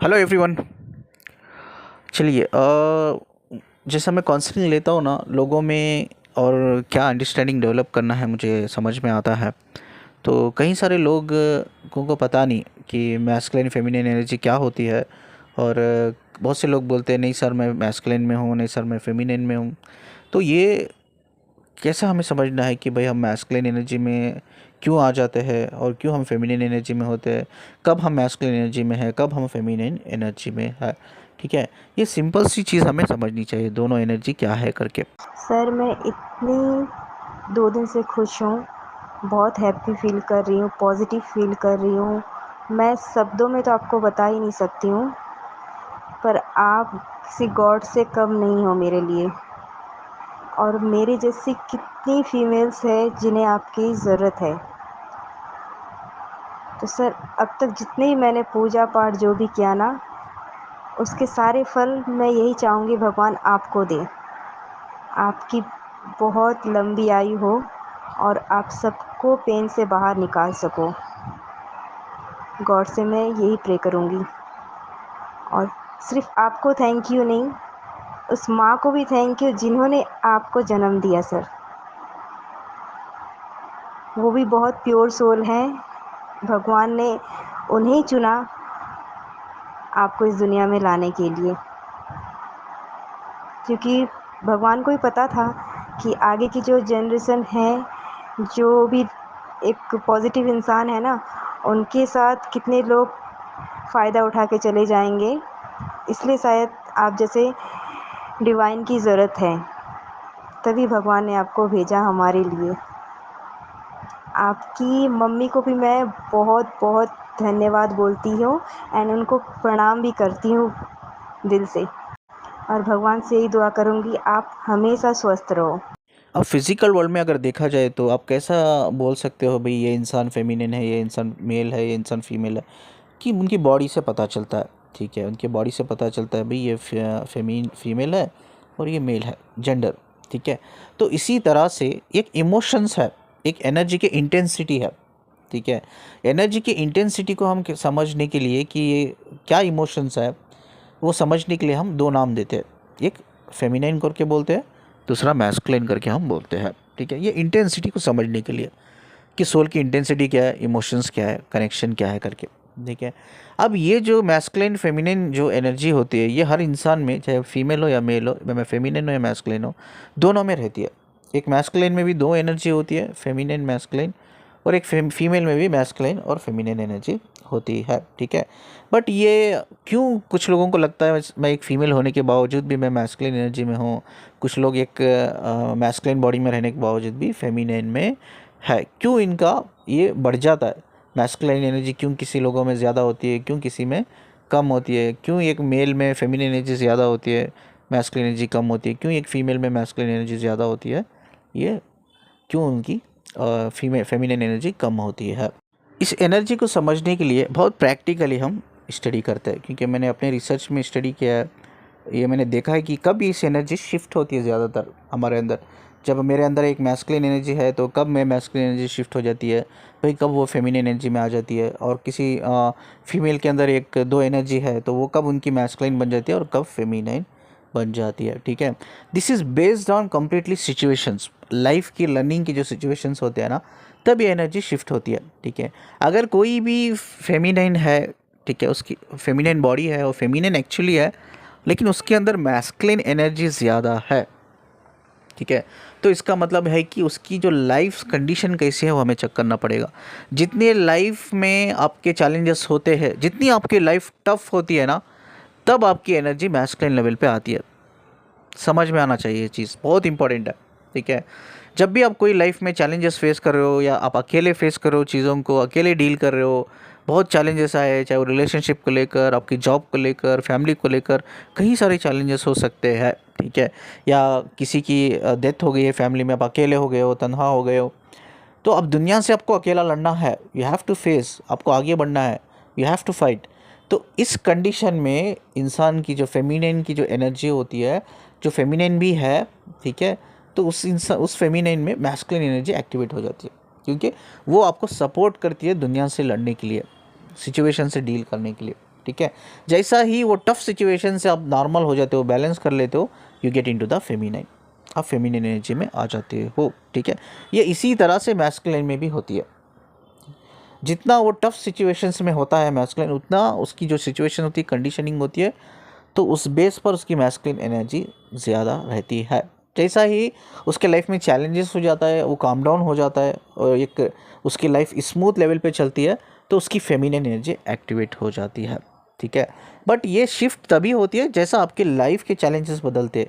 Hello everyone. चलिए जैसा मैं काउंसलिंग लेता हूँ ना लोगों में, और क्या अंडरस्टैंडिंग डेवलप करना है मुझे समझ में आता है। तो कई सारे लोगों को पता नहीं कि मैस्कुलिन फेमिनिन एनर्जी क्या होती है। और बहुत से लोग बोलते हैं नहीं सर मैं मैस्कुलिन में हूँ, नहीं सर मैं फेमिनिन में हूँ। तो ये कैसा हमें समझना है कि भाई हम मैस्कुलिन एनर्जी में क्यों आ जाते हैं और क्यों हम फेमिनिन एनर्जी में होते हैं, कब हम मैस्कुलिन एनर्जी में है, कब हम फेमिनिन एनर्जी में है। ठीक है, ये सिंपल सी चीज़ हमें समझनी चाहिए, दोनों एनर्जी क्या है करके। सर मैं इतनी 2 दिन से खुश हूँ, बहुत हैप्पी फ़ील कर रही हूँ, पॉज़िटिव फ़ील कर रही हूँ। मैं शब्दों में तो आपको बता ही नहीं सकती हूँ, पर आप किसी गॉड से कम नहीं हो मेरे लिए। और मेरी जैसी कितनी फीमेल्स हैं जिन्हें आपकी ज़रूरत है। तो सर अब तक जितने ही मैंने पूजा पाठ जो भी किया ना, उसके सारे फल मैं यही चाहूँगी भगवान आपको दें। आपकी बहुत लंबी आयु हो और आप सबको पेन से बाहर निकाल सको। गॉड से मैं यही प्रे करूँगी। और सिर्फ़ आपको थैंक यू नहीं, उस माँ को भी थैंक यू जिन्होंने आपको जन्म दिया सर। वो भी बहुत प्योर सोल हैं, भगवान ने उन्हें चुना आपको इस दुनिया में लाने के लिए। क्योंकि भगवान को ही पता था कि आगे की जो जनरेशन है, जो भी एक पॉज़िटिव इंसान है ना, उनके साथ कितने लोग फ़ायदा उठा के चले जाएंगे। इसलिए शायद आप जैसे डिवाइन की ज़रूरत है, तभी भगवान ने आपको भेजा हमारे लिए। आपकी मम्मी को भी मैं बहुत बहुत धन्यवाद बोलती हूँ एंड उनको प्रणाम भी करती हूँ दिल से। और भगवान से यही दुआ करूँगी आप हमेशा स्वस्थ रहो। अब फिज़िकल वर्ल्ड में अगर देखा जाए तो आप कैसा बोल सकते हो भाई ये इंसान फेमिनिन है, ये इंसान मेल है, ये इंसान फीमेल है, कि उनकी बॉडी से पता चलता है। ठीक है, उनकी बॉडी से पता चलता है भाई ये फीमेल है और ये मेल है, जेंडर। ठीक है, तो इसी तरह से एक इमोशंस है, एक एनर्जी की इंटेंसिटी है। ठीक है, एनर्जी की इंटेंसिटी को हम समझने के लिए कि ये क्या इमोशंस है, वो समझने के लिए हम दो नाम देते हैं। एक फेमिनाइन करके बोलते हैं, दूसरा मैस्कुलिन करके हम बोलते हैं। ठीक है, ये इंटेंसिटी को समझने के लिए कि सोल की इंटेंसिटी क्या है, इमोशंस क्या है, कनेक्शन क्या है करके। ठीक है, अब ये जो मैस्कुलिन फेमिनिन जो एनर्जी होती है, ये हर इंसान में, चाहे फीमेल हो या मेल हो, मैं फेमिनिन हो या मैस्कुलिन हो, दोनों में रहती है। एक मैस्कुलिन में भी दो एनर्जी होती है, फेमिनिन मैस्कुलिन, और एक फीमेल में भी मैस्कुलिन और फेमिनिन एनर्जी होती है। ठीक है, बट ये क्यों कुछ लोगों को लगता है मैं एक फ़ीमेल होने के बावजूद भी मैं मैस्कुलिन एनर्जी में हूँ, कुछ लोग एक मैस्कुलिन बॉडी में रहने के बावजूद भी फेमिनिन में है, क्यों इनका ये बढ़ जाता है? मैस्कुलिन एनर्जी क्यों किसी लोगों में ज़्यादा होती है, क्यों किसी में कम होती है? क्यों एक मेल में फेमिनिन एनर्जी ज़्यादा होती है, मैस्कुलिन एनर्जी कम होती है? क्यों एक फ़ीमेल में मैस्कुलिन एनर्जी ज़्यादा होती है, ये क्यों उनकी फेमिनिन एनर्जी कम होती है? इस एनर्जी को समझने के लिए बहुत प्रैक्टिकली हम स्टडी करते हैं, क्योंकि मैंने अपने रिसर्च में स्टडी किया है। ये मैंने देखा है कि कब इस एनर्जी शिफ्ट होती है ज़्यादातर हमारे अंदर। जब मेरे अंदर एक मैस्कुलिन एनर्जी है तो कब मैं मैस्कुलिन एनर्जी शिफ्ट हो जाती है, भाई कब वो फेमिनिन एनर्जी में आ जाती है। और किसी फीमेल के अंदर एक दो एनर्जी है तो वो कब उनकी मैस्कुलिन बन जाती है और कब फेमिनिन बन जाती है। ठीक है, this is based on completely situations, life की लर्निंग की जो सिचुएशंस होते हैं ना, तब ये एनर्जी शिफ्ट होती है। ठीक है, अगर कोई भी फेमिनिन है, ठीक है, उसकी फेमिनिन बॉडी है और फेमिनिन एक्चुअली है, लेकिन उसके अंदर मैस्कुलिन एनर्जी ज़्यादा है। ठीक है, तो इसका मतलब है कि उसकी जो लाइफ कंडीशन कैसी है वो हमें चेक करना पड़ेगा। जितने लाइफ में आपके चैलेंजेस होते हैं, जितनी आपकी लाइफ टफ होती है ना, तब आपकी एनर्जी मैस्कुलिन लेवल पे आती है। समझ में आना चाहिए, ये चीज़ बहुत इंपॉर्टेंट है। ठीक है, जब भी आप कोई लाइफ में चैलेंजेस फेस कर रहे हो या आप अकेले फेस कर रहे हो, चीज़ों को अकेले डील कर रहे हो, बहुत चैलेंजेस आए, चाहे वो रिलेशनशिप को लेकर, आपकी जॉब को लेकर, फैमिली को लेकर, कई सारे चैलेंजेस हो सकते हैं। ठीक है, या किसी की डेथ हो गई है फैमिली में, आप अकेले हो गए हो, तन्हा हो गए हो, तो अब दुनिया से आपको अकेला लड़ना है, यू हैव टू फेस, आपको आगे बढ़ना है, यू हैव टू फाइट। तो इस कंडीशन में इंसान की जो फेमिनिन की जो एनर्जी होती है, जो फेमिनिन भी है, ठीक है, तो उस फेमिनिन में मैस्कुलिन एनर्जी एक्टिवेट हो जाती है, क्योंकि वो आपको सपोर्ट करती है दुनिया से लड़ने के लिए, सिचुएशन से डील करने के लिए। ठीक है। जैसा ही वो टफ सिचुएशन से आप नॉर्मल हो जाते हो, बैलेंस कर लेते हो, you get into the feminine, आप फेमिनिन एनर्जी में आ जाते हो, ठीक है। ये इसी तरह से मैस्कुलिन में भी होती है। जितना वो टफ सिचुएशंस में होता है मैस्कुलिन, उतना उसकी जो सिचुएशन होती है, कंडीशनिंग होती है, तो उस बेस पर उसकी मैस्कुलिन एनर्जी ज़्यादा रहती है। जैसा ही उसके लाइफ में चैलेंजेस हो जाता है, वो काम डाउन हो जाता है और एक उसकी लाइफ स्मूथ लेवल पे चलती है, तो उसकी फेमिनिन एनर्जी एक्टिवेट हो जाती है, ठीक है। बट ये शिफ्ट तभी होती है जैसा आपके लाइफ के चैलेंजेस बदलते,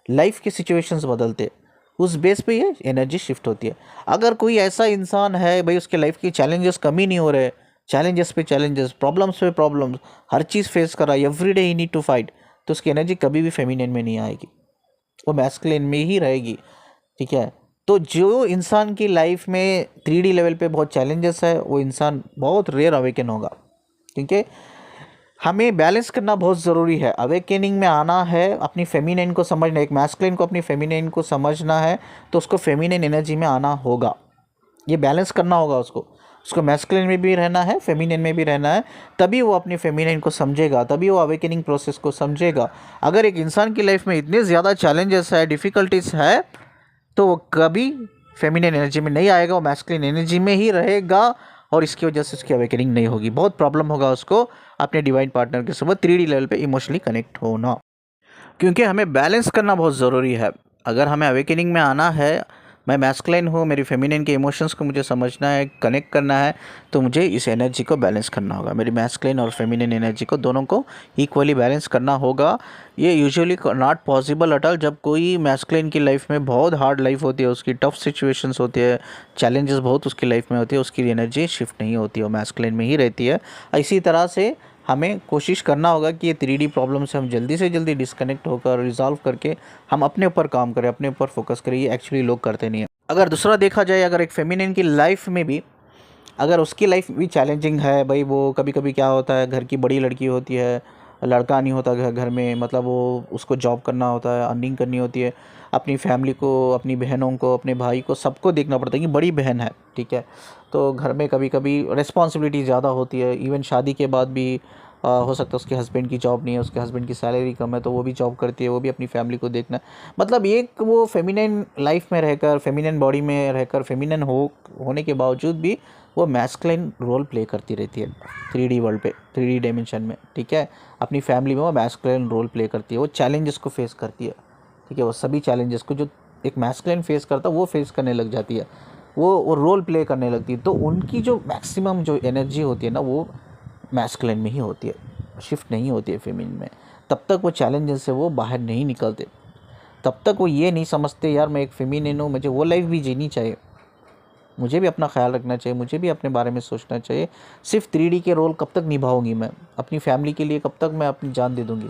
लाइफ के सिचुएशंस बदलते, उस बेस पे ये एनर्जी शिफ्ट होती है। अगर कोई ऐसा इंसान है भाई उसके लाइफ के चैलेंजेस कम ही नहीं हो रहे, चैलेंजेस पे चैलेंजेस, प्रॉब्लम्स पे प्रॉब्लम्स, हर चीज़ फेस कर रहा है, every day he need to fight, तो उसकी एनर्जी कभी भी फेमिनिन में नहीं आएगी, वो मैस्कुलिन में ही रहेगी, ठीक है। तो जो इंसान की लाइफ में 3D लेवल पे बहुत चैलेंजेस है, वो इंसान बहुत रेयर अवेकन होगा, क्योंकि हमें बैलेंस करना बहुत ज़रूरी है। अवेकनिंग में आना है, अपनी फेमिनिन को समझना, एक मैस्कुलिन को अपनी फेमिनिन को समझना है, तो उसको फेमिनिन एनर्जी में आना होगा, ये बैलेंस करना होगा उसको मैस्कुलिन में भी रहना है, फेमिनिन में भी रहना है, तभी वो अपनी फेमिनिन को समझेगा, तभी वो अवेकनिंग प्रोसेस को समझेगा। अगर एक इंसान की लाइफ में इतने ज़्यादा चैलेंजेस है, डिफ़िकल्टीज है, तो वो कभी फेमिनिन एनर्जी में नहीं आएगा, वो मैस्कुलिन एनर्जी में ही रहेगा, और इसकी वजह से उसकी अवेकनिंग नहीं होगी, बहुत प्रॉब्लम होगा उसको अपने डिवाइन पार्टनर के साथ 3D लेवल पे इमोशनली कनेक्ट होना, क्योंकि हमें बैलेंस करना बहुत ज़रूरी है। अगर हमें अवेकनिंग में आना है, मैं मैस्कुलिन हूँ, मेरी फेमिनिन के इमोशंस को मुझे समझना है, कनेक्ट करना है, तो मुझे इस एनर्जी को बैलेंस करना होगा, मेरी मैस्कुलिन और फेमिनिन एनर्जी को दोनों को इक्वली बैलेंस करना होगा। ये usually not possible at all. जब कोई मैस्कुलिन की लाइफ में बहुत हार्ड लाइफ होती है, उसकी टफ सिचुएशंस होती है, चैलेंजेस बहुत उसकी लाइफ में होती है, उसकी एनर्जी शिफ्ट नहीं होती है, वो मैस्कुलिन में ही रहती है। इसी तरह से हमें कोशिश करना होगा कि ये 3D प्रॉब्लम से हम जल्दी से जल्दी डिस्कनेक्ट होकर रिजॉल्व करके हम अपने ऊपर काम करें, अपने ऊपर फोकस करें। ये एक्चुअली लोग करते नहीं हैं। अगर दूसरा देखा जाए, अगर एक फेमिनिन की लाइफ में भी, अगर उसकी लाइफ भी चैलेंजिंग है भाई, वो कभी कभी क्या होता है, घर की बड़ी लड़की होती है, लड़का नहीं होता घर में, मतलब वो उसको जॉब करना होता है, अर्निंग करनी होती है, अपनी फैमिली को, अपनी बहनों को, अपने भाई को, सबको देखना पड़ता है कि बड़ी बहन है, ठीक है। तो घर में कभी कभी रिस्पॉन्सिबिलिटी ज़्यादा होती है, इवन शादी के बाद भी हो सकता है उसके हस्बैंड की जॉब नहीं है, उसके हस्बैंड की सैलरी कम है, तो वो भी जॉब करती है, वो भी अपनी फैमिली को देखना, मतलब एक वो फेमिनिन लाइफ में रहकर, फेमिनिन बॉडी में रहकर, फेमिनिन होने के बावजूद भी वो मैस्कुलिन रोल प्ले करती रहती है 3D वर्ल्ड पे, 3D डायमेंशन में, ठीक है। अपनी फैमिली में वो मैस्कुलिन रोल प्ले करती है, वो चैलेंजेस को फेस करती है, ठीक है। वो सभी चैलेंजेस को जो एक मैस्कुलिन फेस करता है वो फेस करने लग जाती है, वो रोल प्ले करने लगती है, तो उनकी जो मैक्सिमम जो एनर्जी होती है ना, वो मैस्कुलिन में ही होती है, शिफ्ट नहीं होती है फेमिनिन में। तब तक वो चैलेंजेस से वो बाहर नहीं निकलते, तब तक वो ये नहीं समझते यार मैं एक फेमिनिन हूँ, मुझे वो लाइफ भी जीनी चाहिए, मुझे भी अपना ख्याल रखना चाहिए, मुझे भी अपने बारे में सोचना चाहिए। सिर्फ 3D के रोल कब तक निभाऊंगी मैं, अपनी फैमिली के लिए कब तक मैं अपनी जान दे दूंगी,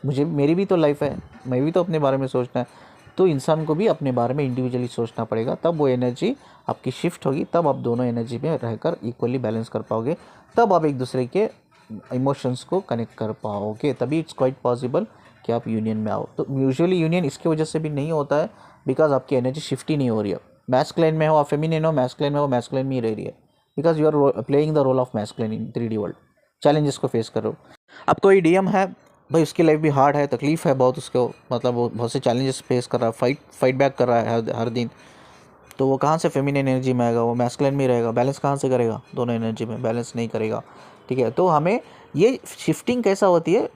मुझे, मेरी भी तो लाइफ है, मैं भी तो अपने बारे में सोचना है। तो इंसान को भी अपने बारे में इंडिविजुअली सोचना पड़ेगा, तब वो एनर्जी आपकी शिफ्ट होगी, तब आप दोनों एनर्जी में रहकर इक्वली बैलेंस कर पाओगे, तब आप एक दूसरे के इमोशंस को कनेक्ट कर पाओगे, तभी इट्स क्वाइट पॉसिबल कि आप यूनियन में आओ। तो यूजुअली यूनियन इसकी वजह से भी नहीं होता है, बिकॉज आपकी एनर्जी शिफ्ट ही नहीं हो रही है। मैस्कुलिन में हो आप फेमिनिन हो, मैस्कुलिन में हो मैस्कुलिन में ही रह रही है, because you are playing the role of masculine in 3D world. Challenges को फेस करो। अब कोई DM है भाई, उसकी लाइफ भी हार्ड है, तकलीफ़ है बहुत उसको, मतलब वो बहुत से चैलेंजेस फेस कर रहा है, फाइट बैक कर रहा है हर दिन, तो वो कहाँ से फेमिनिन एनर्जी में आएगा, वो मैस्कुलिन में ही रहेगा, बैलेंस कहाँ से करेगा, दोनों एनर्जी में बैलेंस नहीं करेगा, ठीक है। तो हमें ये शिफ्टिंग कैसा होती है,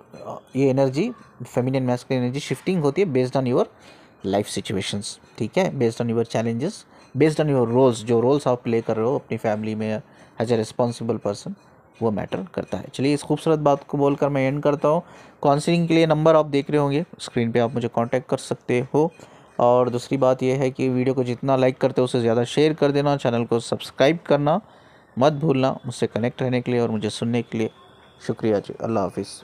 ये energy feminine masculine energy shifting होती है based on your life situations, ठीक है, based on your challenges, based on your roles, जो रोल्स आप प्ले कर रहे हो अपनी फैमिली में एज ए रिस्पॉन्सिबल पर्सन, वो मैटर करता है। चलिए इस खूबसूरत बात को बोलकर मैं एंड करता हूँ। काउंसलिंग के लिए नंबर आप देख रहे होंगे स्क्रीन पे, आप मुझे कांटेक्ट कर सकते हो। और दूसरी बात यह है कि वीडियो को जितना लाइक करते हो उससे ज़्यादा शेयर कर देना, चैनल को सब्सक्राइब करना मत भूलना। मुझसे कनेक्ट रहने के लिए और मुझे सुनने के लिए शुक्रिया जी। अल्लाह हाफिज़।